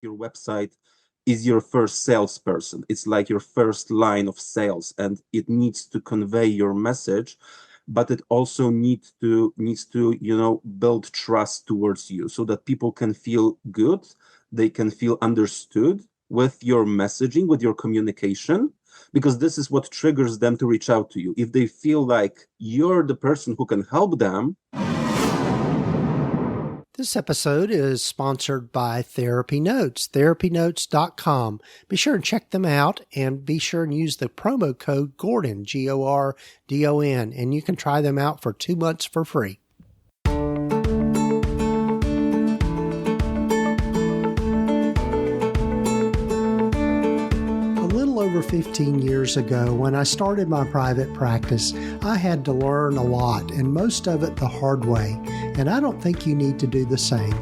Your website is your first salesperson. It's like your first line of sales, and it needs to convey your message, but it also needs to build trust towards you so that people can feel good, they can feel understood with your messaging, with your communication, because this is what triggers them to reach out to you. If they feel like you're the person who can help them. This episode is sponsored by TherapyNotes, therapynotes.com. Be sure and check them out, and be sure and use the promo code Gordon, Gordon, and you can try them out for 2 months for free. Over 15 years ago, when I started my private practice, I had to learn a lot, and most of it the hard way, and I don't think you need to do the same.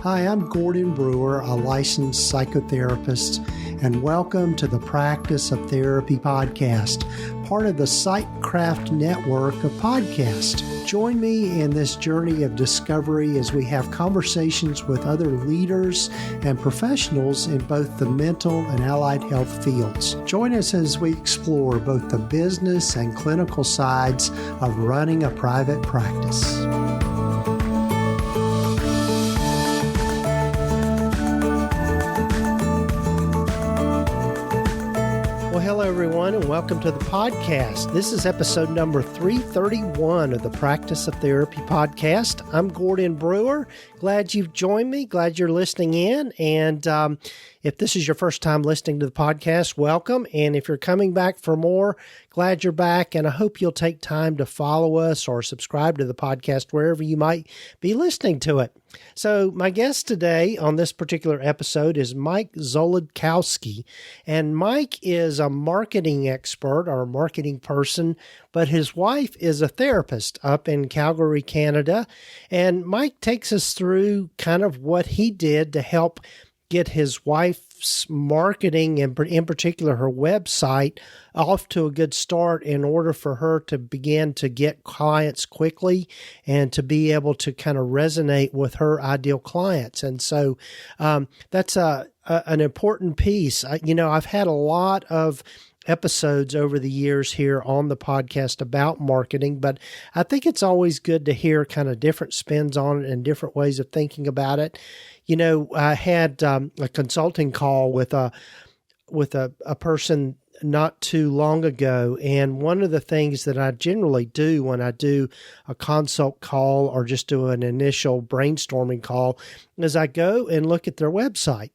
Hi, I'm Gordon Brewer, a licensed psychotherapist, and welcome to the Practice of Therapy podcast, part of the Psychcraft network of podcasts. Join me in this journey of discovery as we have conversations with other leaders and professionals in both the mental and allied health fields. Join us as we explore both the business and clinical sides of running a private practice. Hello, everyone, and welcome to the podcast. This is episode number 331 of the Practice of Therapy podcast. I'm Gordon Brewer. Glad you've joined me. Glad you're listening in. And if this is your first time listening to the podcast, welcome. And if you're coming back for more, glad you're back. And I hope you'll take time to follow us or subscribe to the podcast wherever you might be listening to it. So my guest today on this particular episode is Mike Zoladkowski. And Mike is a marketing expert or a marketing person, but his wife is a therapist up in Calgary, Canada. And Mike takes us through kind of what he did to help get his wife's marketing, and in particular her website, off to a good start in order for her to begin to get clients quickly and to be able to kind of resonate with her ideal clients. And so that's an important piece. I've had a lot of episodes over the years here on the podcast about marketing, but I think it's always good to hear kind of different spins on it and different ways of thinking about it. I had a consulting call with a person not too long ago, and one of the things that I generally do when I do a consult call or just do an initial brainstorming call is I go and look at their website.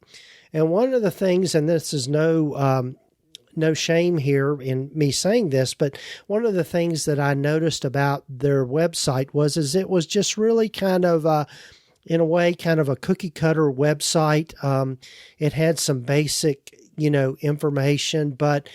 And one of the things, and this is no shame here in me saying this, but one of the things that I noticed about their website is it was just really kind of in a way, kind of a cookie cutter website. It had some basic, information, but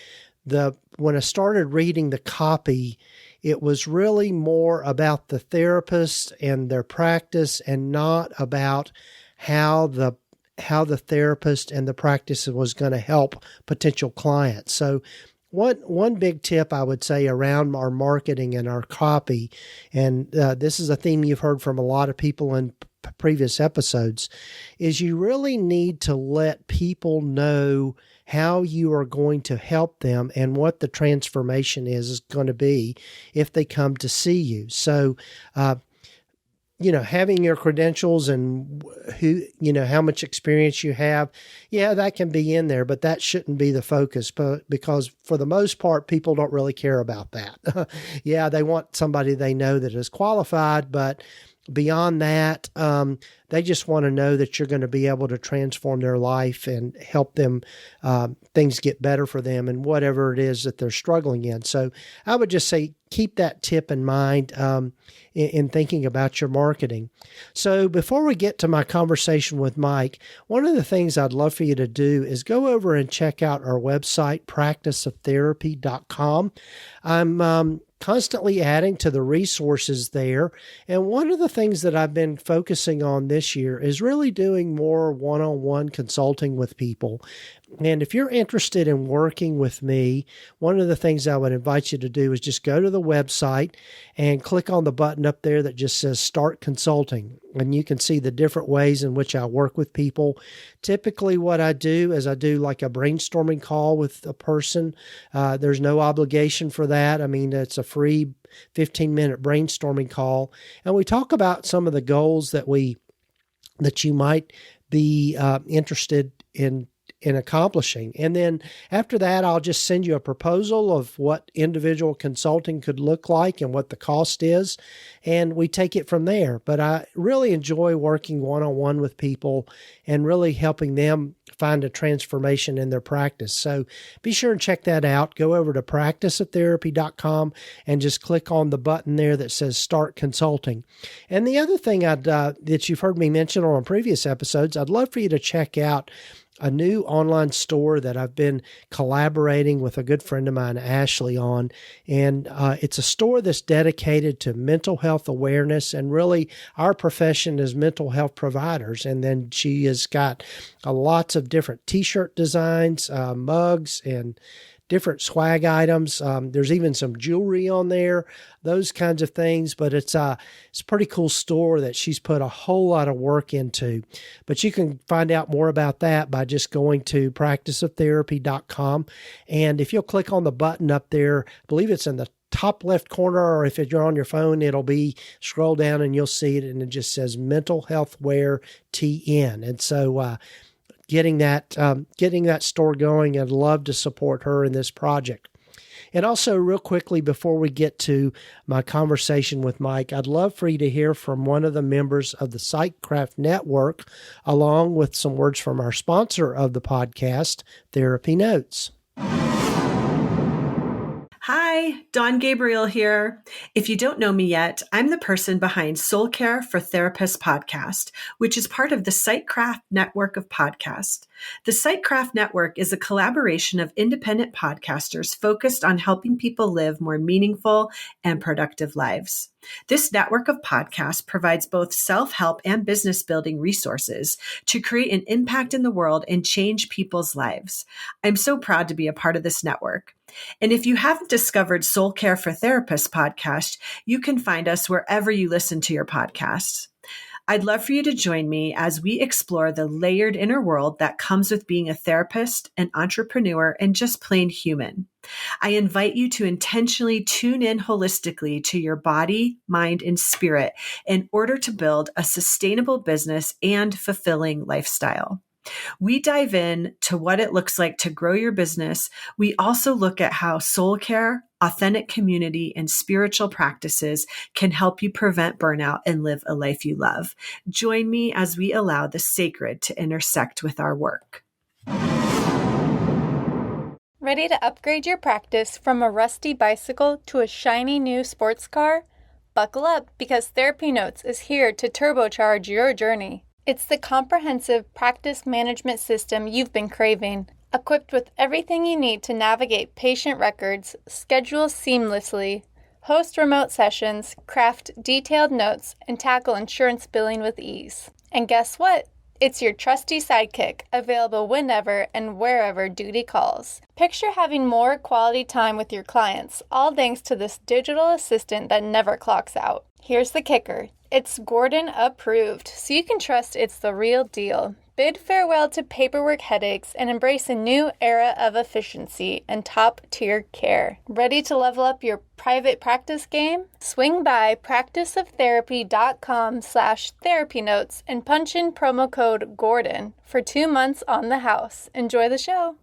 when I started reading the copy, it was really more about the therapist and their practice and not about how the therapist and the practice was going to help potential clients. So one big tip I would say around our marketing and our copy, and this is a theme you've heard from a lot of people in previous episodes, is you really need to let people know how you are going to help them and what the transformation is going to be if they come to see you. So, having your credentials and how much experience you have, that can be in there, but that shouldn't be the focus, because for the most part, people don't really care about that. They want somebody they know that is qualified, but beyond that, they just want to know that you're going to be able to transform their life and help them, things get better for them and whatever it is that they're struggling in. So I would just say, keep that tip in mind in thinking about your marketing. So before we get to my conversation with Mike, one of the things I'd love for you to do is go over and check out our website, practiceoftherapy.com. I'm constantly adding to the resources there. And one of the things that I've been focusing on this year is really doing more one-on-one consulting with people. And if you're interested in working with me, one of the things I would invite you to do is just go to the website and click on the button up there that just says Start Consulting. And you can see the different ways in which I work with people. Typically what I do is I do like a brainstorming call with a person. There's no obligation for that. I mean, it's a free 15-minute brainstorming call. And we talk about some of the goals that you might be interested in accomplishing. And then after that, I'll just send you a proposal of what individual consulting could look like and what the cost is. And we take it from there. But I really enjoy working one-on-one with people and really helping them find a transformation in their practice. So be sure and check that out. Go over to practiceoftherapy.com and just click on the button there that says Start Consulting. And the other thing that you've heard me mention on previous episodes, I'd love for you to check out a new online store that I've been collaborating with a good friend of mine, Ashley, on. And it's a store that's dedicated to mental health awareness and really our profession as mental health providers. And then she has got lots of different t-shirt designs, mugs, and different swag items. There's even some jewelry on there, those kinds of things. But it's a pretty cool store that she's put a whole lot of work into. But you can find out more about that by just going to practiceoftherapy.com. And if you'll click on the button up there, I believe it's in the top left corner, or if you're on your phone, it'll be scroll down and you'll see it. And it just says Mental Health Wear TN. And so, getting that store going. I'd love to support her in this project. And also, real quickly, before we get to my conversation with Mike, I'd love for you to hear from one of the members of the Psychcraft Network, along with some words from our sponsor of the podcast, TherapyNotes. Hi, Dawn Gabriel here. If you don't know me yet, I'm the person behind Soul Care for Therapists podcast, which is part of the Psychcraft network of podcasts. The Psychcraft network is a collaboration of independent podcasters focused on helping people live more meaningful and productive lives. This network of podcasts provides both self-help and business building resources to create an impact in the world and change people's lives. I'm so proud to be a part of this network. And if you haven't discovered Soul Care for Therapists podcast, you can find us wherever you listen to your podcasts. I'd love for you to join me as we explore the layered inner world that comes with being a therapist, an entrepreneur, and just plain human. I invite you to intentionally tune in holistically to your body, mind, and spirit in order to build a sustainable business and fulfilling lifestyle. We dive in to what it looks like to grow your business. We also look at how soul care, authentic community, and spiritual practices can help you prevent burnout and live a life you love. Join me as we allow the sacred to intersect with our work. Ready to upgrade your practice from a rusty bicycle to a shiny new sports car? Buckle up, because TherapyNotes is here to turbocharge your journey. It's the comprehensive practice management system you've been craving, equipped with everything you need to navigate patient records, schedule seamlessly, host remote sessions, craft detailed notes, and tackle insurance billing with ease. And guess what? It's your trusty sidekick, available whenever and wherever duty calls. Picture having more quality time with your clients, all thanks to this digital assistant that never clocks out. Here's the kicker. It's Gordon approved, so you can trust it's the real deal. Bid farewell to paperwork headaches and embrace a new era of efficiency and top-tier care. Ready to level up your private practice game? Swing by practiceoftherapy.com/therapynotes and punch in promo code GORDON for 2 months on the house. Enjoy the show.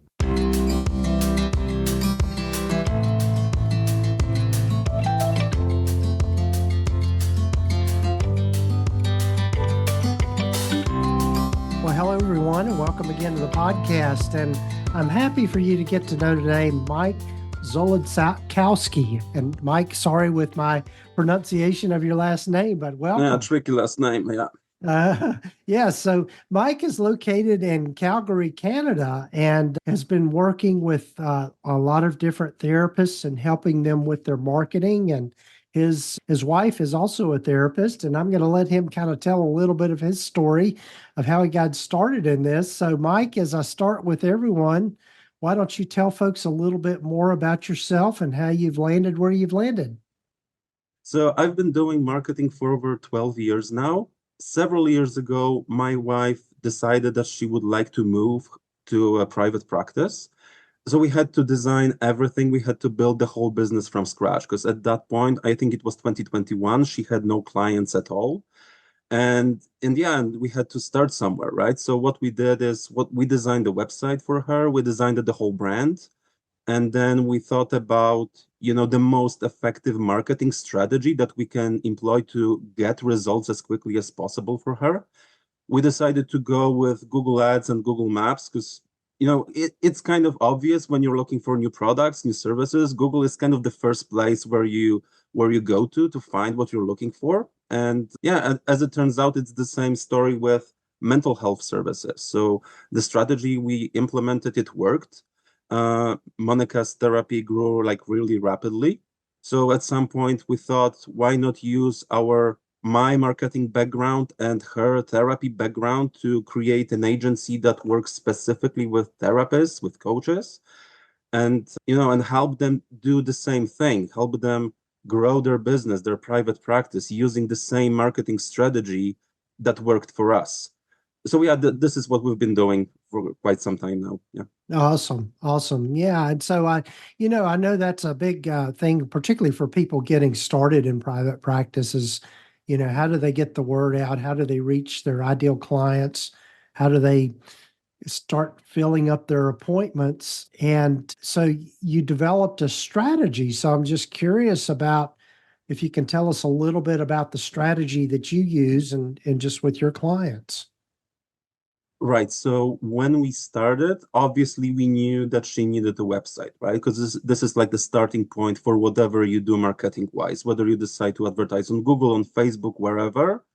Well, hello, everyone, and welcome again to the podcast. And I'm happy for you to get to know today Mike Zoladkowski. And Mike, sorry with my pronunciation of your last name, but welcome. Yeah, tricky last name, yeah. Uh, yeah, so Mike is located in Calgary, Canada, and has been working with a lot of different therapists and helping them with their marketing. And his wife is also a therapist, and I'm going to let him kind of tell a little bit of his story of how he got started in this. So, Mike, as I start with everyone, why don't you tell folks a little bit more about yourself and how you've landed where you've landed? So I've been doing marketing for over 12 years now. Several years ago, my wife decided that she would like to move to a private practice. So we had to design everything. We had to build the whole business from scratch because at that point, I think it was 2021, she had no clients at all. And in the end, we had to start somewhere, right? So what we did is what we designed the website for her. We designed the whole brand. And then we thought about, the most effective marketing strategy that we can employ to get results as quickly as possible for her. We decided to go with Google Ads and Google Maps because, it's kind of obvious when you're looking for new products, new services. Google is kind of the first place where you go to find what you're looking for. And yeah, as it turns out, it's the same story with mental health services. So the strategy we implemented, it worked. Monica's therapy grew like really rapidly. So at some point we thought, why not use my marketing background and her therapy background to create an agency that works specifically with therapists, with coaches, and help them do the same thing, help them grow their business, their private practice using the same marketing strategy that worked for us. So yeah, this is what we've been doing for quite some time now. Yeah. Awesome. Awesome. Yeah. And so I know that's a big thing, particularly for people getting started in private practices. How do they get the word out? How do they reach their ideal clients? How do they start filling up their appointments? And so you developed a strategy. So I'm just curious about if you can tell us a little bit about the strategy that you use and just with your clients. Right. So when we started, obviously we knew that she needed a website, right? Because this is like the starting point for whatever you do marketing wise, whether you decide to advertise on Google, on Facebook, wherever.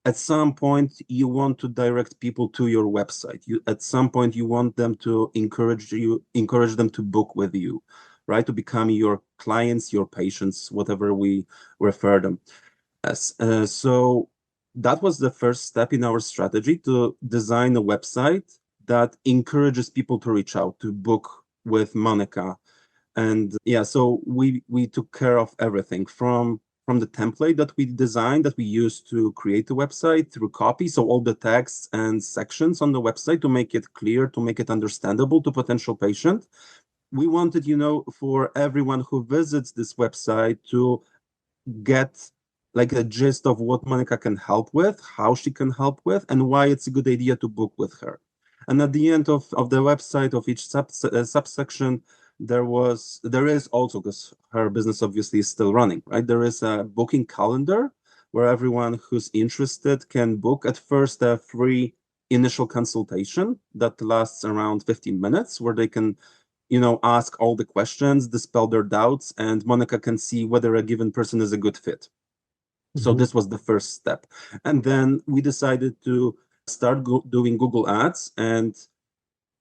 At some point, you want to direct people to your website. At some point, you want them to encourage them to book with you, right? To become your clients, your patients, whatever we refer them as. So that was the first step in our strategy to design a website that encourages people to reach out to book with Monica. And yeah, so we took care of everything from the template that we designed that we used to create the website through copy. So all the texts and sections on the website to make it clear, to make it understandable to potential patient. We wanted, for everyone who visits this website to get like a gist of what Monica can help with, how she can help with, and why it's a good idea to book with her. And at the end of the website of each subsection, there is also, because her business obviously is still running, right? There is a booking calendar where everyone who's interested can book at first a free initial consultation that lasts around 15 minutes, where they can ask all the questions, dispel their doubts, and Monica can see whether a given person is a good fit. So Mhm. this was the first step. And then we decided to start doing Google Ads, and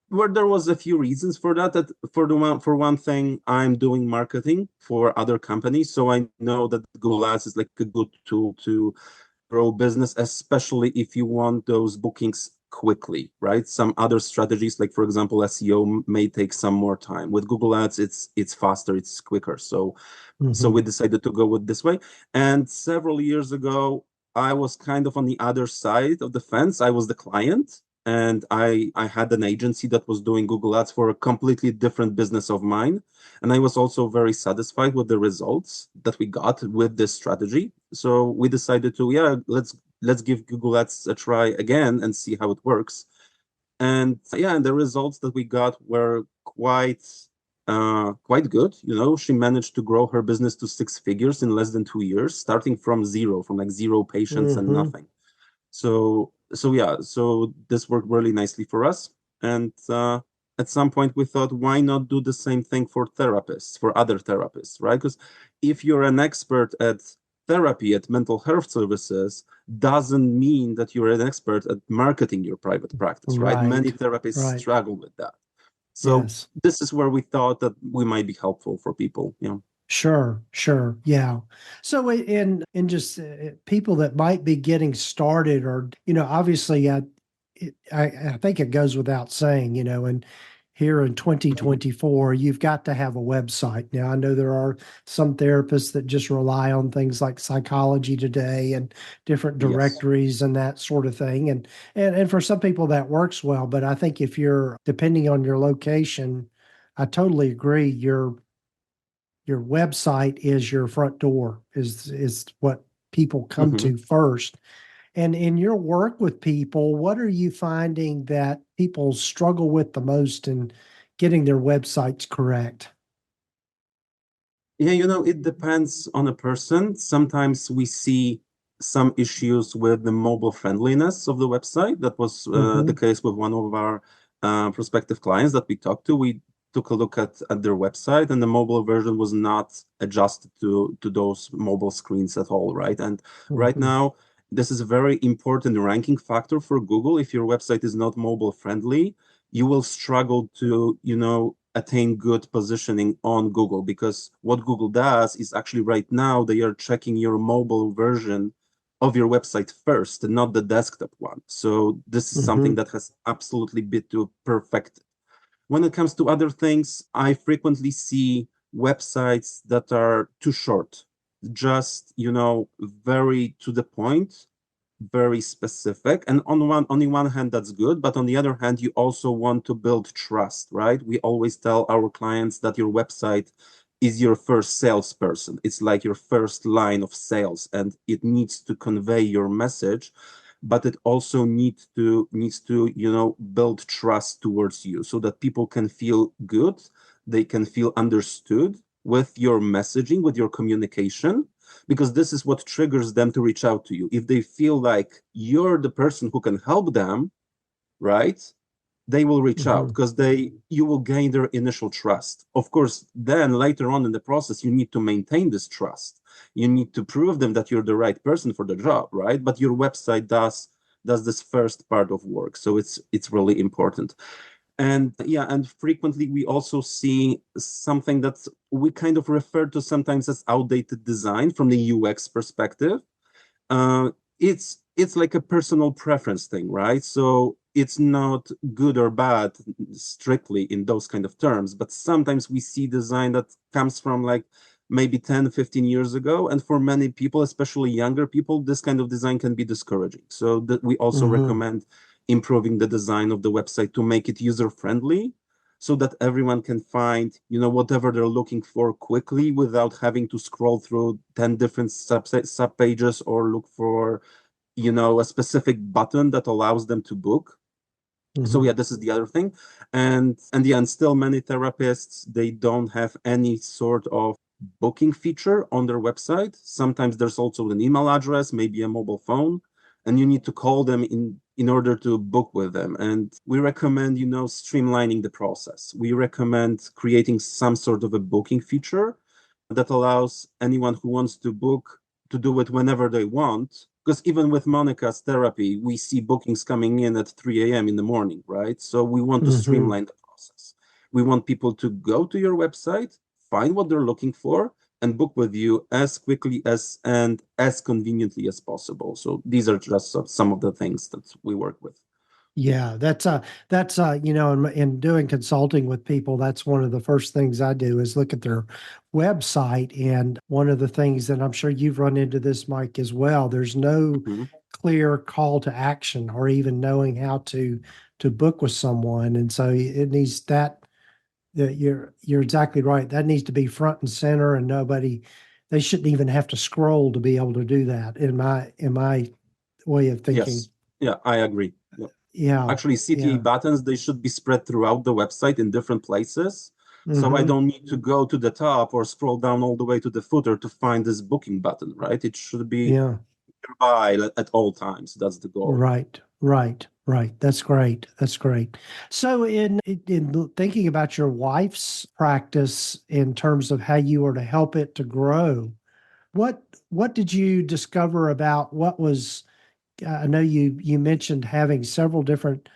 where there was a few reasons for that. For one thing, I'm doing marketing for other companies, so I know that Google Ads is like a good tool to grow business, especially if you want those bookings quickly, right? Some other strategies, like for example, SEO may take some more time. With Google Ads, it's faster, it's quicker. So we Mhm. decided to go with this way. And several years ago, I was kind of on the other side of the fence. I was the client, and I had an agency that was doing Google Ads for a completely different business of mine. And I was also very satisfied with the results that we got with this strategy. So we decided to, yeah, let's give Google Ads a try again and see how it works. And yeah, and the results that we got were quite good. She managed to grow her business to six figures in less than 2 years, starting from zero, from like zero patients and Mhm. nothing. So yeah, so this worked really nicely for us. And at some point we thought, why not do the same thing for therapists, for other therapists, right? Because if you're an expert at therapy at mental health services doesn't mean that you're an expert at marketing your private practice, right? Many Right. therapists Right. struggle with that. So Yes. this is where we thought that we might be helpful for people. Sure, sure. Yeah. So in just people that might be getting started or obviously I think it goes without saying, and here in Mhm. 2024 you've got to have a website. Now I know there are some therapists that just rely on things like Psychology Today and different Yes. directories and that sort of thing and for some people that works well, but I think if you're depending on your location, I totally agree. Your website is your front door, is what people come Mhm. to first. And in your work with people, what are you finding that people struggle with the most in getting their websites correct? Yeah, it depends on a person. Sometimes we see some issues with the mobile friendliness of the website. That was the Hmm. case with one of our prospective clients that we talked to. We took a look at their website, and the mobile version was not adjusted to those mobile screens at all, right? And right Hmm. now, this is a very important ranking factor for Google. If your website is not mobile friendly, you will struggle to, attain good positioning on Google, because what Google does is actually right now they are checking your mobile version of your website first, and not the desktop one. So this is something Hmm. that has absolutely been to perfect. When it comes to other things, I frequently see websites that are too short, just, very to the point, very specific. And on the one hand, that's good, but on the other hand, you also want to build trust, right? We always tell our clients that your website is your first salesperson. It's like your first line of sales, and it needs to convey your message, but it also needs to build trust towards you, so that people can feel good, they can feel understood with your messaging, with your communication, because this is what triggers them to reach out to you. If they feel like you're the person who can help them, right? They will reach out, Hmm. because you will gain their initial trust. Of course, then later on in the process, you need to maintain this trust. You need to prove them that you're the right person for the job, right? But your website does this first part of work. So it's really important. And yeah, and frequently we also see something that we kind of refer to sometimes as outdated design from the UX perspective. uh, it's like a personal preference thing, right? So it's not good or bad strictly in those kind of terms, but sometimes we see design that comes from like maybe 10, 15 years ago, and for many people, especially younger people, this kind of design can be discouraging. So that we also Hmm. recommend improving the design of the website to make it user friendly, so that everyone can find, whatever they're looking for quickly, without having to scroll through 10 different sub pages, or look for, a specific button that allows them to book. So Hmm. yeah, this is the other thing. And yeah, and still many therapists, they don't have any sort of booking feature on their website. Sometimes there's also an email address, maybe a mobile phone, and you need to call them in order to book with them. And we recommend, streamlining the process. We recommend creating some sort of a booking feature that allows anyone who wants to book to do it whenever they want. Because even with Monica's therapy, we see bookings coming in at 3 a.m. in the morning, right? So we want to Hmm. streamline the process. We want people to go to your website, find what they're looking for, and book with you as quickly as and as conveniently as possible. So these are just some of the things that we work with. Yeah, in doing consulting with people, that's one of the first things I do is look at their website. And one of the things that I'm sure you've run into this, Mike, as well, there's no Mhm. clear call to action or even knowing how to book with someone. And so it needs that you're exactly right. That needs to be front and center, and they shouldn't even have to scroll to be able to do that in my way of thinking. Yes. Yeah, I agree. Yeah. Yeah. Actually, CTA Yeah. buttons, they should be spread throughout the website in different places. So I Hmm. don't need to go to the top or scroll down all the way to the footer to find this booking button, right? It should be Yeah. nearby at all times. That's the goal. Right. Right. Right. That's great. That's great. So, in thinking about your wife's practice in terms of how you are to help it to grow, What did you discover about what was? I know you mentioned having several different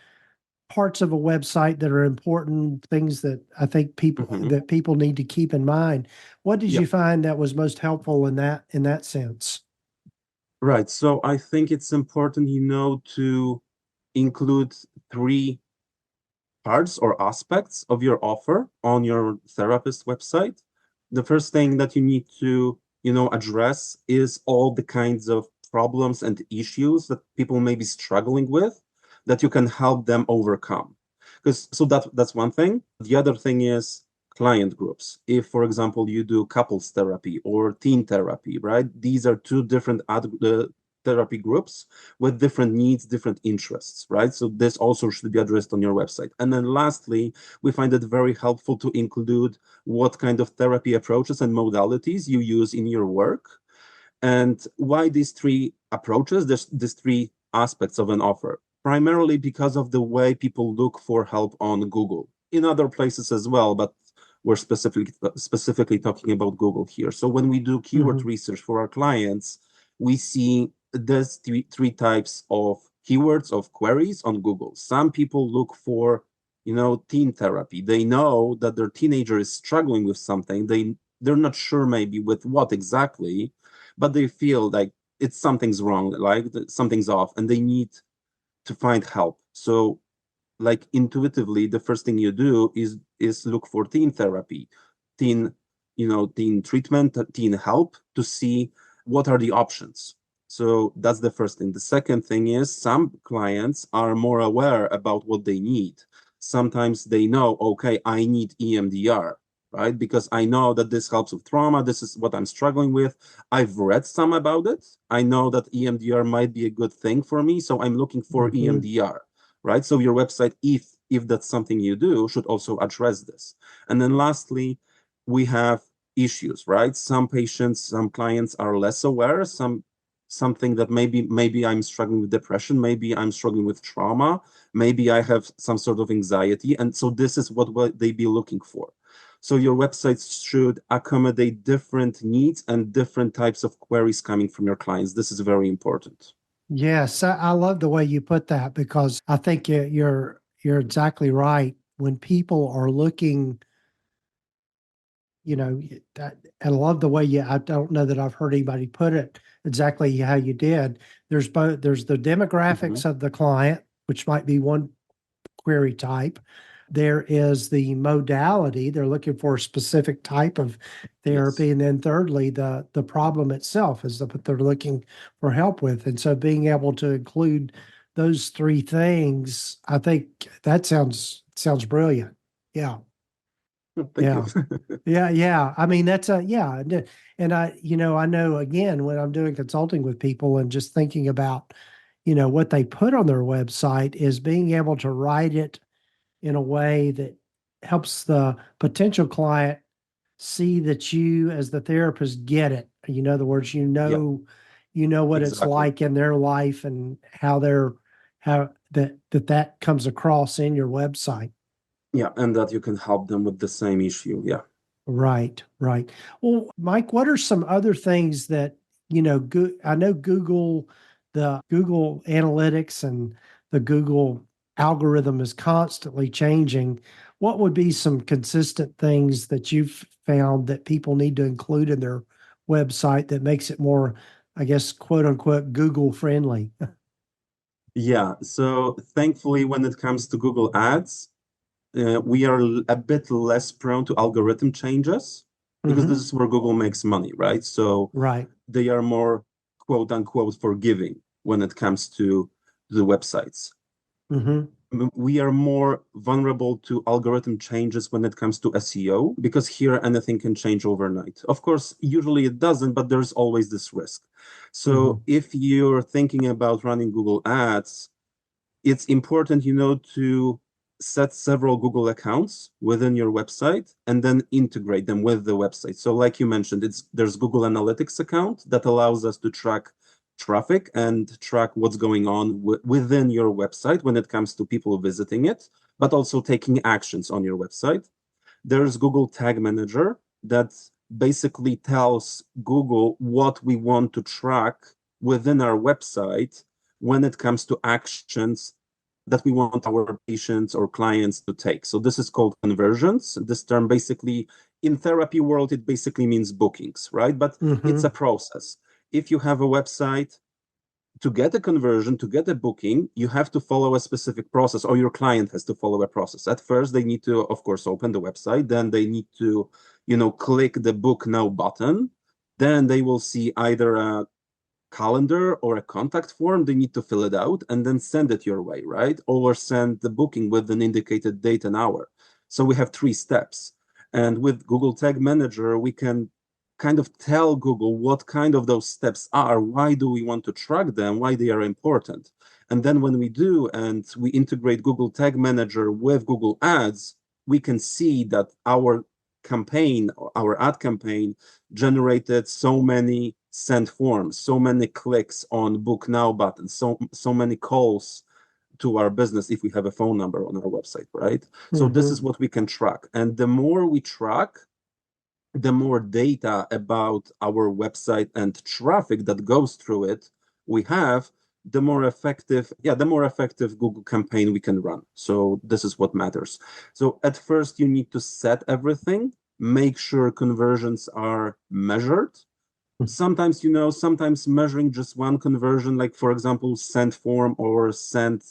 parts of a website that are important, things that I think Mhm. people need to keep in mind. What did Yeah, you find that was most helpful in that sense? right. So I think it's important, to include three parts or aspects of your offer on your therapist website. The first thing that you need to, address is all the kinds of problems and issues that people may be struggling with that you can help them overcome. Because so that's one thing. The other thing is client groups. If, for example, you do couples therapy or teen therapy, right? These are two different therapy groups with different needs, different interests, right? So this also should be addressed on your website. And then lastly, we find it very helpful to include what kind of therapy approaches and modalities you use in your work and why these three approaches, there's these three aspects of an offer, primarily because of the way people look for help on Google, in other places as well, but we're specifically talking about Google here. So when we do keyword Hmm. research for our clients, we see there's three types of keywords of queries on Google. Some people look for, teen therapy. They know that their teenager is struggling with something. They're not sure maybe with what exactly, but they feel like it's something's wrong, like something's off, and they need to find help. So, like intuitively, the first thing you do is look for teen therapy, teen, teen treatment, teen help to see what are the options. So that's the first thing. The second thing is some clients are more aware about what they need. Sometimes they know, okay, I need EMDR, right? Because I know that this helps with trauma. This is what I'm struggling with. I've read some about it. I know that EMDR might be a good thing for me. So I'm looking for Hmm. EMDR, right? So your website, if that's something you do, should also address this. And then lastly, we have issues, right? Some patients, some clients are less aware, something that maybe I'm struggling with depression, maybe I'm struggling with trauma, maybe I have some sort of anxiety, and so this is what they be looking for. So your website should accommodate different needs and different types of queries coming from your clients. This is very important. Yes, I love the way you put that because I think you're exactly right. When people are looking, you know, that, and I love the way you. I don't know that I've heard anybody put it exactly how you did. There's the Mhm. demographics of the client, which might be one query type. There is the modality. They're looking for a specific type of Yes. therapy. And then thirdly, the problem itself is what they're looking for help with. And so being able to include those three things, I think that sounds brilliant. Yeah. Thank you. Yeah. Yeah, yeah. I mean, that's a yeah, and I know again when I'm doing consulting with people and just thinking about, what they put on their website is being able to write it in a way that helps the potential client see that you as the therapist get it. In other words, Yeah, you know what it's exactly. like in their life and how that comes across in your website. Yeah, and that you can help them with the same issue. Yeah. Right, right. Well, Mike, what are some other things that, I know the Google Analytics and the Google algorithm is constantly changing. What would be some consistent things that you've found that people need to include in their website that makes it more, I guess, quote unquote, Google friendly? Yeah. So thankfully, when it comes to Google Ads, we are a bit less prone to algorithm changes because this Hmm. is where Google makes money, right? So Right. they are more quote unquote forgiving when it comes to the websites. Hmm. We are more vulnerable to algorithm changes when it comes to SEO because here anything can change overnight. Of course, usually it doesn't, but there's always this risk. So Hmm. if you're thinking about running Google Ads, it's important, to set several Google accounts within your website and then integrate them with the website. So like you mentioned, there's Google Analytics account that allows us to track traffic and track what's going on within your website when it comes to people visiting it, but also taking actions on your website. There's Google Tag Manager that basically tells Google what we want to track within our website when it comes to actions that we want our patients or clients to take. So this is called conversions. This term basically, in therapy world, it basically means bookings, right? But it's a process. If you have a website, to get a conversion, to get a booking, you have to follow a specific process, or your client has to follow a process. At first, they need to, of course, open the website. Then they need to, click the book now button. Then they will see either a calendar or a contact form. They need to fill it out and then send it your way, right? Or send the booking with an indicated date and hour. So we have 3 steps. And with Google Tag Manager, we can kind of tell Google what kind of those steps are, why do we want to track them, why they are important. And then when we do, and we integrate Google Tag Manager with Google Ads, we can see that our campaign, our ad campaign, generated so many sent forms, so many clicks on book now buttons, so many calls to our business if we have a phone number on our website, right? So this is what we can track. And the more we track, the more data about our website and traffic that goes through it we have, the more effective Google campaign we can run. So this is what matters. So at first you need to set everything, make sure conversions are measured. Sometimes, sometimes measuring just one conversion, like for example, send form or send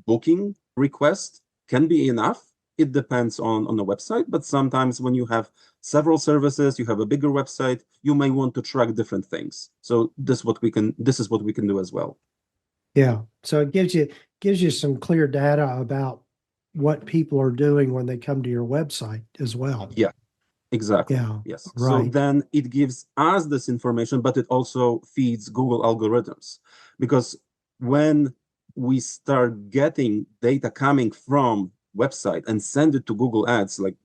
booking request, can be enough. It depends on the website, but sometimes when you have several services, you have a bigger website, you may want to track different things. So this is what we can do as well. Yeah. So it gives you some clear data about what people are doing when they come to your website as well. Yeah, exactly. Yeah. Yes. Right. So then it gives us this information, but it also feeds Google algorithms, because when we start getting data coming from website and send it to Google Ads, like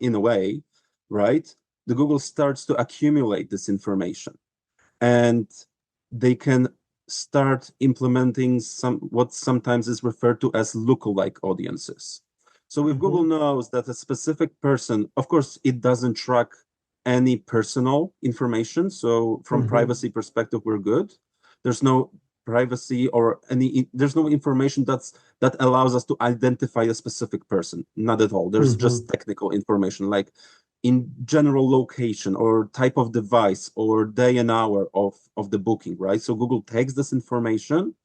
in a way, right? The Google starts to accumulate this information, and they can start implementing what sometimes is referred to as lookalike audiences. So if Google knows that a specific person, of course, it doesn't track any personal information. So from privacy perspective, we're good. There's no privacy or there's no information that allows us to identify a specific person. Not at all. There's just technical information, like in general location or type of device or day and hour of the booking, right? So Google takes this information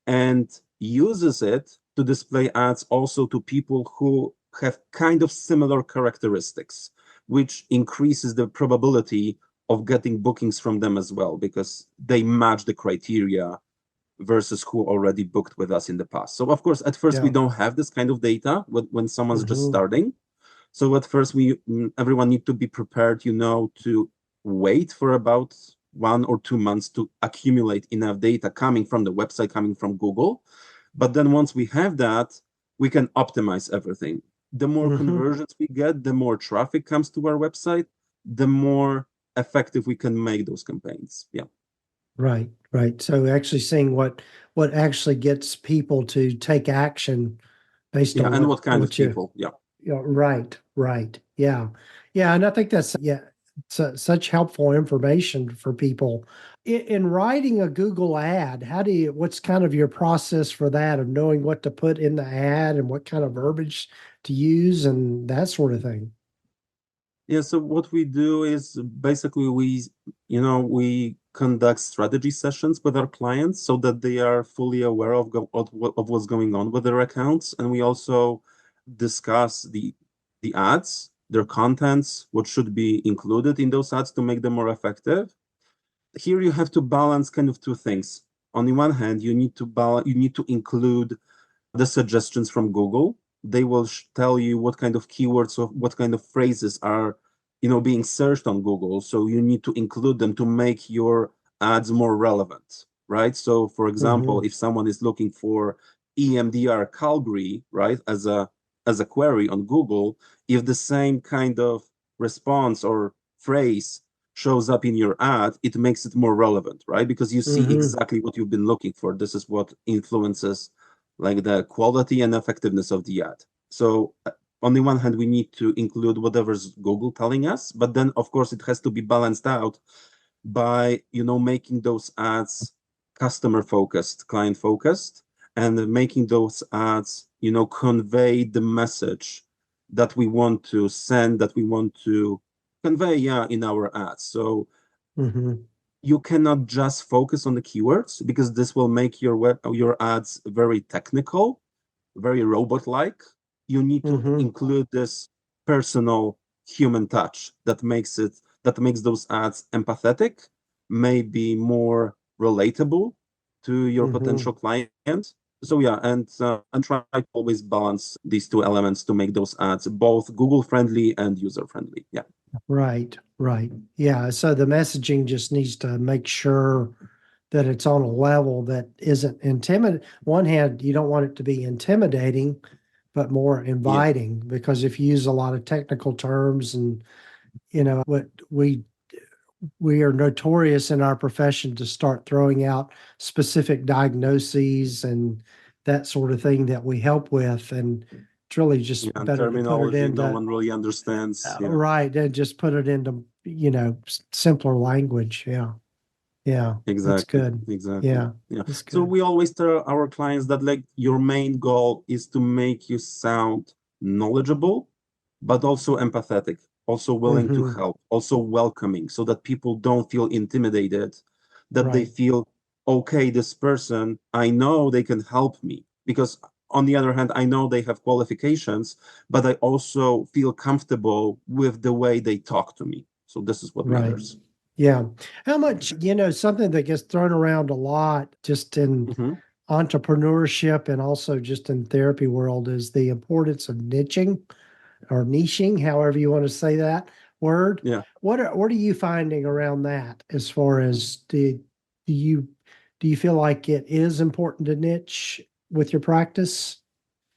and uses it to display ads also to people who have kind of similar characteristics, which increases the probability of getting bookings from them as well, because they match the criteria versus who already booked with us in the past. So of course, at first we don't have this kind of data when someone's just starting. So at first everyone need to be prepared, to wait for about 1 or 2 months to accumulate enough data coming from the website, coming from Google. But then once we have that, we can optimize everything. The more conversions we get, the more traffic comes to our website, the more effective we can make those campaigns. Yeah. Right. So actually seeing what actually gets people to take action based on and what kind of you, people. Yeah. Right. Yeah. And I think that's such helpful information for people. In writing a Google ad, what's kind of your process for that, of knowing what to put in the ad and what kind of verbiage to use and that sort of thing? Yeah, so what we do is basically we conduct strategy sessions with our clients so that they are fully aware of what's going on with their accounts, and we also discuss the ads, their contents, what should be included in those ads to make them more effective. Here you have to balance kind of 2 things. On the one hand, you need to include the suggestions from Google. They will tell you what kind of keywords or what kind of phrases are, being searched on Google. So you need to include them to make your ads more relevant, right? So for example, if someone is looking for EMDR Calgary, right, as a query on Google, if the same kind of response or phrase shows up in your ad, it makes it more relevant, right? Because you see exactly what you've been looking for. This is what influences like the quality and effectiveness of the ad. So on the one hand, we need to include whatever's Google telling us, but then of course it has to be balanced out by, making those ads customer focused, client focused, and making those ads, convey the message that we want to send, that we want to convey, in our ads. So you cannot just focus on the keywords, because this will make your ads very technical, very robot-like. You need to include this personal human touch that makes those ads empathetic, maybe more relatable to your potential clients. So yeah, and try to always balance these two elements to make those ads both Google friendly and user friendly. Yeah. Right, right. Yeah. So the messaging just needs to make sure that it's on a level that isn't intimidating. One hand, you don't want it to be intimidating, but more Yeah. inviting, because if you use a lot of technical terms and, what we are notorious in our profession to start throwing out specific diagnoses and that sort of thing that we help with. And it's really just Yeah, better to put it terminology no into one really understands. Yeah. right, and just put it into, simpler language. Yeah. Yeah. That's Exactly, good. exactly. Yeah. Yeah. That's So good. we always tell our clients that like your main goal is to make you sound knowledgeable, but also empathetic, also willing to Mm-hmm. help, also welcoming, so that people don't feel intimidated, that they Right. feel, okay, this person, I know they can help me. Because on the other hand, I know they have qualifications, but I also feel comfortable with the way they talk to me. So this is what Right. matters. Yeah. How much, something that gets thrown around a lot just in Hmm. entrepreneurship and also just in therapy world is the importance of niching or niching, however you want to say that word. Yeah. What are you finding around that as far as you do you feel like it is important to niche with your practice?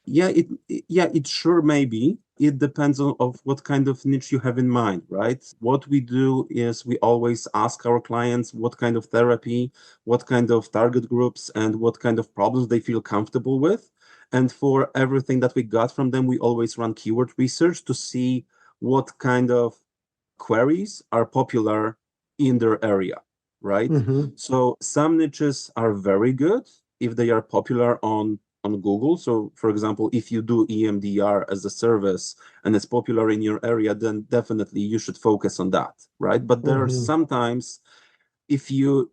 Yeah, it sure may be. It depends on of what kind of niche you have in mind, right? What we do is we always ask our clients what kind of therapy, what kind of target groups, and what kind of problems they feel comfortable with. And for everything that we got from them, we always run keyword research to see what kind of queries are popular in their area, right? Mm-hmm. So some niches are very good if they are popular on Google. So for example, if you do EMDR as a service and it's popular in your area, then definitely you should focus on that, right? But there are Mm-hmm. sometimes, if your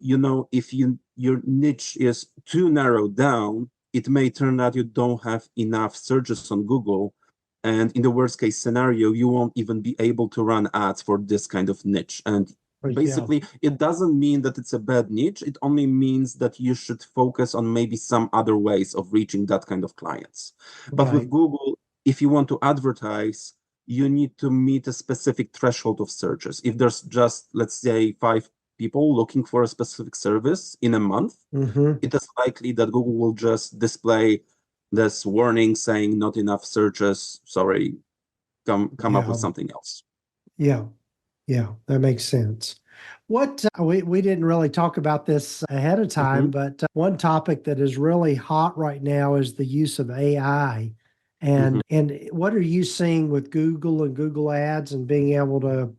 niche is too narrowed down, it may turn out you don't have enough searches on Google, and in the worst case scenario, you won't even be able to run ads for this kind of niche. And Yeah. basically, it doesn't mean that it's a bad niche. It only means that you should focus on maybe some other ways of reaching that kind of clients. But with Right. Google, if you want to advertise, you need to meet a specific threshold of searches. If there's just, let's say, 5 people looking for a specific service in a month, Mm-hmm. it is likely that Google will just display this warning saying not enough searches. Sorry, come up with Yeah. something else. Yeah. Yeah. That makes sense. What we didn't really talk about this ahead of time, Hmm. but one topic that is really hot right now is the use of AI. Hmm. And what are you seeing with Google and Google Ads and being able to,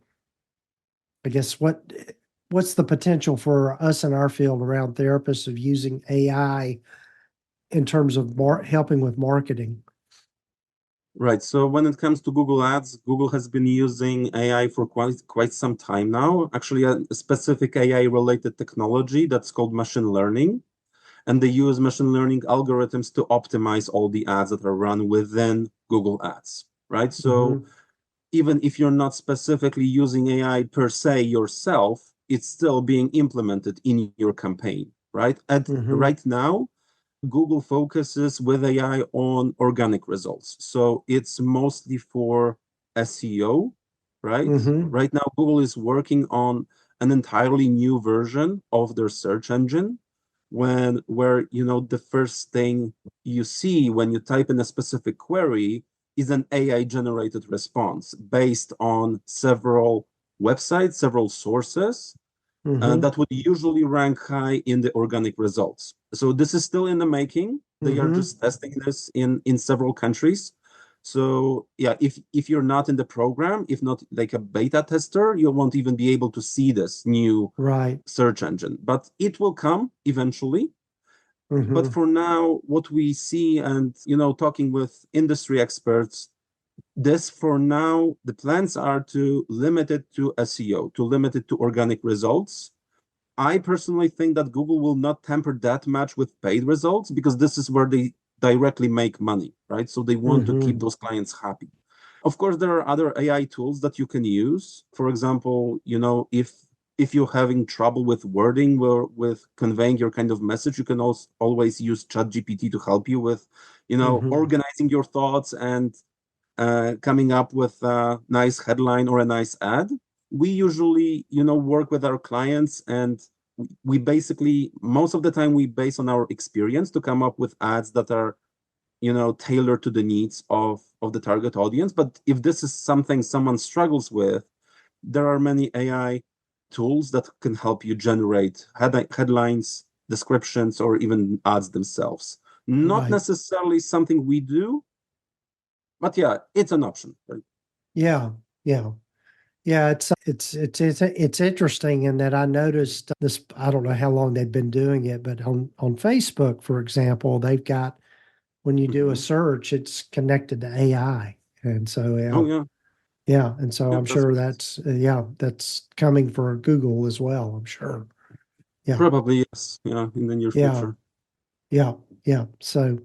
I guess, what's the potential for us in our field around therapists of using AI in terms of helping with marketing? Right. So when it comes to Google Ads, Google has been using AI for quite some time now. Actually, a specific AI related technology that's called machine learning. And they use machine learning algorithms to optimize all the ads that are run within Google Ads. Right. So Mm-hmm. even if you're not specifically using AI per se yourself, it's still being implemented in your campaign. Right. Mm-hmm. Right now, Google focuses with AI on organic results. So it's mostly for SEO, right? Mm-hmm. Right now, Google is working on an entirely new version of their search engine where the first thing you see when you type in a specific query is an AI generated response based on several websites, several sources, Mm-hmm. that would usually rank high in the organic results. So this is still in the making. They are Mm-hmm. just testing this in several countries. So yeah, if you're not in the program, if not like a beta tester, you won't even be able to see this new Right. search engine. But it will come eventually. But Mm-hmm. for now, what we see and talking with industry experts, this for now, the plans are to limit it to SEO, to limit it to organic results. I personally think that Google will not tamper that much with paid results because this is where they directly make money, right? So they want to keep Mm-hmm. those clients happy. Of course, there are other AI tools that you can use. For example, if you're having trouble with wording or with conveying your kind of message, you can also always use ChatGPT to help you with, Mm-hmm. organizing your thoughts and coming up with a nice headline or a nice ad. We usually, work with our clients, and we basically, most of the time, we base on our experience to come up with ads that are, tailored to the needs of the target audience. But if this is something someone struggles with, there are many AI tools that can help you generate headlines, descriptions, or even ads themselves. Not Right. necessarily something we do, but yeah, it's an option, right? Yeah. Yeah. Yeah, it's interesting in that I noticed this. I don't know how long they've been doing it, but on Facebook, for example, they've got when you do a Mhm. search, it's connected to AI, and so yeah, Oh yeah, yeah, and so yeah, I'm that's sure that's that's coming for Google as well. I'm sure. Yeah, probably yes, yeah, in the near yeah, future. yeah, yeah. So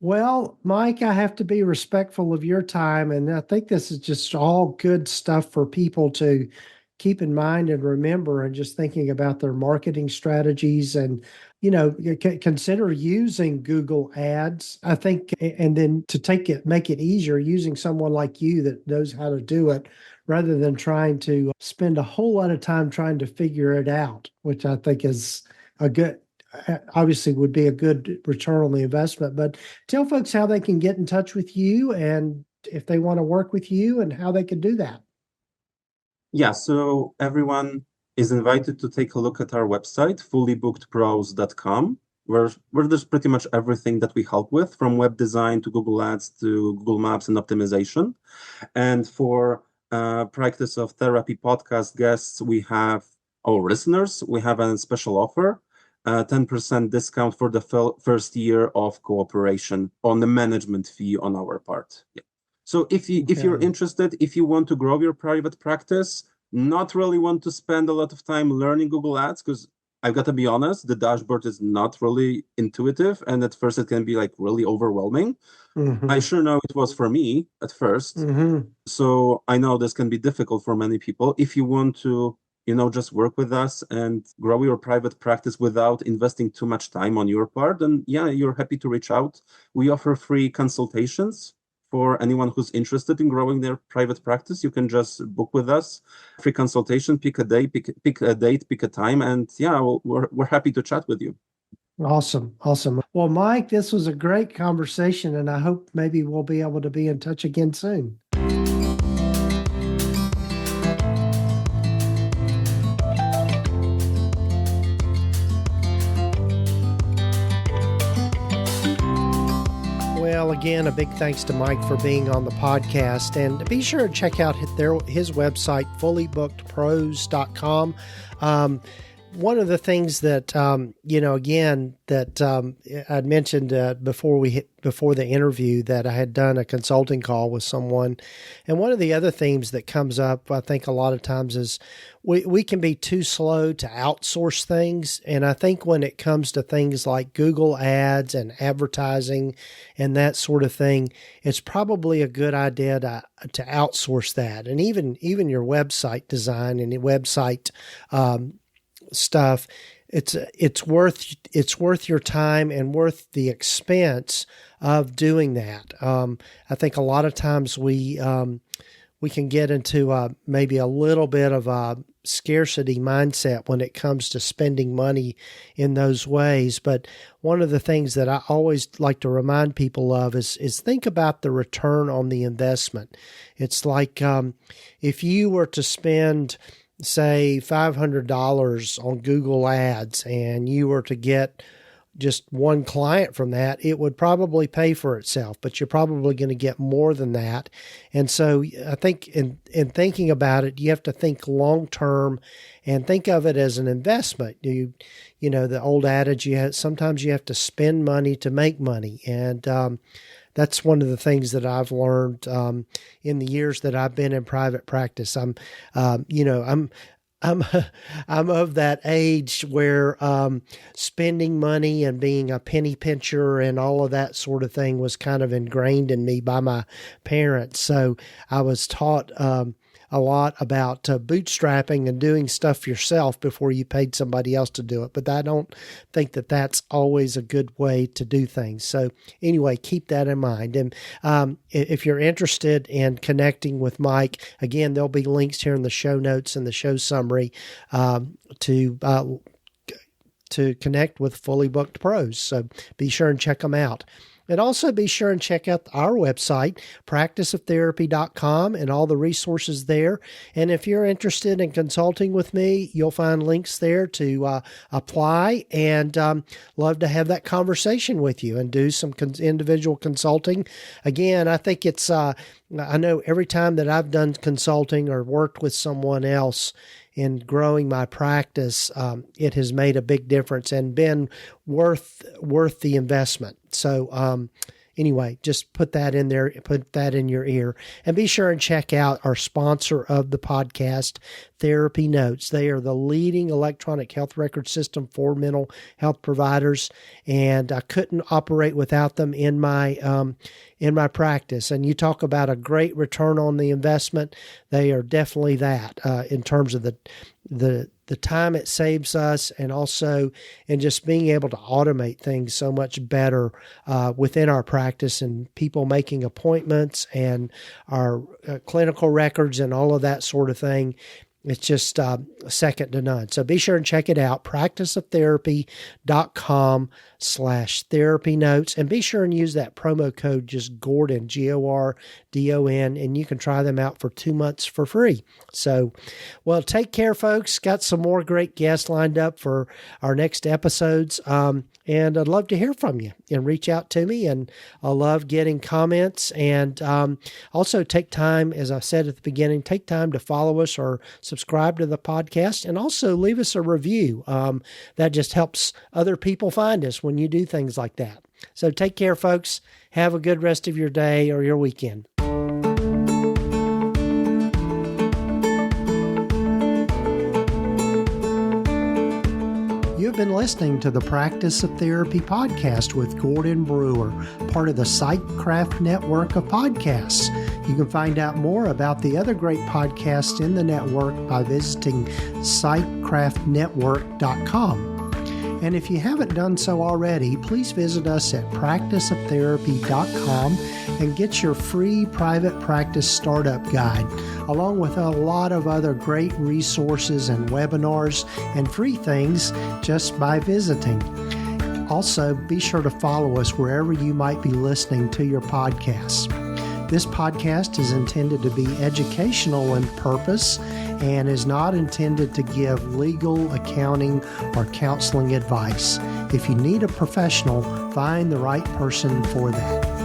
well, Mike, I have to be respectful of your time, and I think this is just all good stuff for people to keep in mind and remember, and just thinking about their marketing strategies, and you consider using Google Ads. I think, and then to make it easier, using someone like you that knows how to do it, rather than trying to spend a whole lot of time trying to figure it out, which I think is a good obviously would be a good return on the investment. But tell folks how they can get in touch with you and if they want to work with you and how they can do that. Yeah, so everyone is invited to take a look at our website, fullybookedpros.com, where there's pretty much everything that we help with, from web design to Google Ads to Google Maps and optimization. And for Practice of Therapy podcast guests, our listeners, we have a special offer, 10% discount for the first year of cooperation on the management fee on our part. Yeah. So if you're Okay. interested, if you want to grow your private practice, not really want to spend a lot of time learning Google Ads, because I've got to be honest, the dashboard is not really intuitive, and at first it can be like really overwhelming. I Mm-hmm. sure know it was for me at first. Mm-hmm. So I know this can be difficult for many people. If you want to, just work with us and grow your private practice without investing too much time on your part, then yeah, you're happy to reach out. We offer free consultations for anyone who's interested in growing their private practice. You can just book with us, free consultation, pick a day, pick a date, pick a time, and yeah, we're happy to chat with you. Awesome. Awesome. Well, Mike, this was a great conversation, and I hope maybe we'll be able to be in touch again soon. Well, again, a big thanks to Mike for being on the podcast. And be sure to check out his website, fullybookedpros.com. One of the things that again that I'd mentioned before the interview, that I had done a consulting call with someone, and one of the other themes that comes up, I think a lot of times, is we can be too slow to outsource things, and I think when it comes to things like Google Ads and advertising and that sort of thing, it's probably a good idea to outsource that, and even your website design and your website stuff, it's worth your time and worth the expense of doing that. I think a lot of times we can get into maybe a little bit of a scarcity mindset when it comes to spending money in those ways. But one of the things that I always like to remind people of is think about the return on the investment. It's like if you were to spend, say, $500 on Google Ads, and you were to get just one client from that, it would probably pay for itself, but you're probably going to get more than that. And so I think in thinking about it, you have to think long-term and think of it as an investment. You know, the old adage, sometimes you have to spend money to make money. And that's one of the things that I've learned in the years that I've been in private practice. I'm of that age where spending money and being a penny pincher and all of that sort of thing was kind of ingrained in me by my parents. So I was taught a lot about bootstrapping and doing stuff yourself before you paid somebody else to do it. But I don't think that that's always a good way to do things. So anyway, keep that in mind. And if you're interested in connecting with Mike, again, there'll be links here in the show notes and the show summary to connect with Fully Booked Pros. So be sure and check them out. And also be sure and check out our website, practiceoftherapy.com, and all the resources there. And if you're interested in consulting with me, you'll find links there to apply, and love to have that conversation with you and do some individual consulting. Again, I think it's, I know every time that I've done consulting or worked with someone else in growing my practice, it has made a big difference and been worth the investment. So anyway, just put that in there, put that in your ear, and be sure and check out our sponsor of the podcast, TherapyNotes. They are the leading electronic health record system for mental health providers, and I couldn't operate without them in my practice. And you talk about a great return on the investment. They are definitely that in terms of the time it saves us, and also in just being able to automate things so much better within our practice, and people making appointments and our clinical records and all of that sort of thing. It's just second to none. So be sure and check it out, practiceoftherapy.com/therapynotes. And be sure and use that promo code, just Gordon, Gordon, and you can try them out for 2 months for free. So, well, take care, folks. Got some more great guests lined up for our next episodes. And I'd love to hear from you and reach out to me. And I love getting comments. And also take time, as I said at the beginning, take time to follow us or subscribe to the podcast, and also leave us a review. That just helps other people find us when you do things like that. So take care, folks. Have a good rest of your day or your weekend. You've been listening to the Practice of Therapy podcast with Gordon Brewer, part of the Psychcraft network of podcasts. You can find out more about the other great podcasts in the network by visiting psychcraftnetwork.com. And if you haven't done so already, please visit us at practiceoftherapy.com and get your free private practice startup guide, along with a lot of other great resources and webinars and free things just by visiting. Also, be sure to follow us wherever you might be listening to your podcasts. This podcast is intended to be educational in purpose and is not intended to give legal, accounting, or counseling advice. If you need a professional, find the right person for that.